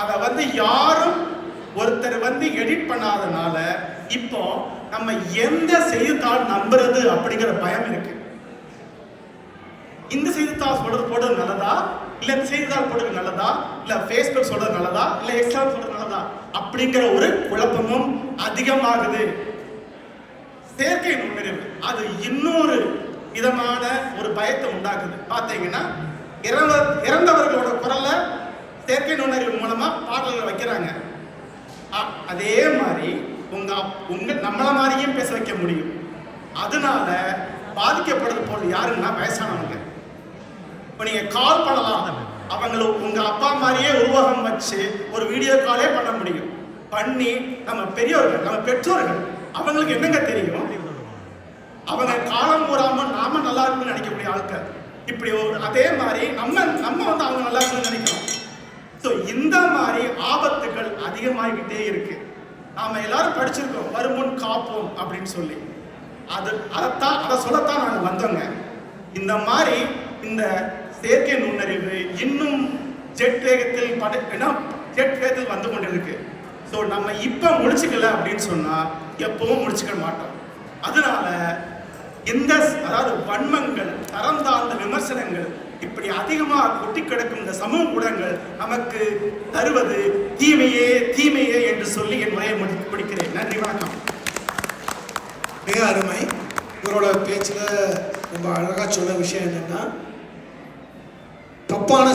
அதை வந்து யாரும் ஒருத்தர் வந்து எடிட் பண்ணாதனால இப்போ நம்ம எந்த செய்தித்தாள் நம்புறது அப்படிங்கிற பயம் இருக்கு. இந்த செய்தித்தாள் போடுறது நல்லதா, இல்ல இந்த செய்தித்தாள் போடுறது நல்லதா, இல்ல ஃபேஸ்புக் சொல்றது நல்லதா, இல்ல எக்ஸாம் சொல்றது நல்லதா அப்படிங்கிற ஒரு குழப்பமும் அதிகமாகுது. செயற்கை நுண்ணறிவு அது இன்னொரு விதமான ஒரு பயத்தை உண்டாக்குது. பார்த்தீங்கன்னா இறந்தவர்களோட குரல்ல செயற்கை நுண்ணறிவு மூலமா பாடல்கள் வைக்கிறாங்க. அதே மாதிரி உங்க நம்மள மாதிரியும் பேச வைக்க முடியும். அதனால பாதிக்கப்படுறது போல யாருன்னா வயசானவங்க. இப்போ நீங்க கால் பண்ணலாம், அவங்களுக்கு உங்க அப்பா மாதிரியே உருவகம் வச்சு ஒரு வீடியோ காலே பண்ண முடியும். பண்ணி நம்ம பெரியவர்கள், நம்ம பெற்றோர்கள், அவங்களுக்கு என்னங்க தெரியும்? அவங்க காலம் கூறாம நாம நல்லா இருக்குன்னு நினைக்கக்கூடிய ஆட்கள். இப்படி அதே மாதிரி நம்ம வந்து அவங்க நல்லா இருக்குன்னு நினைக்கிறோம். ஸோ இந்த மாதிரி ஆபத்துகள் அதிகமாகிக்கிட்டே இருக்கு. நாம எல்லாரும் படிச்சிருக்கோம் வருமுன் காப்போம் அப்படின்னு சொல்லி. அதை சொல்லத்தான் நாங்கள் வந்தோங்க. இந்த மாதிரி இந்த செயற்கை நுண்ணறிவு இன்னும் ஜெட் வேகத்தில் வந்து கொண்டிருக்கு. ஸோ நம்ம இப்போ முடிச்சுக்கல அப்படின்னு சொன்னா எப்பவும் முடிச்சுக்க மாட்டோம். அதனால அதாவது வன்மங்கள், தரம் தாழ்ந்த விமர்சனங்கள் இப்படி அதிகமாக கொட்டி கிடக்கும் இந்த சமூக ஊடகங்கள் நமக்கு தருவது தீமையே தீமையே என்று சொல்லி என் முறையை முடிக்கிறேன். நன்றி, வணக்கம். மிக அருமை. இவரோட பேச்சில் ரொம்ப அழகாக சொன்ன விஷயம் என்னன்னா, தப்பான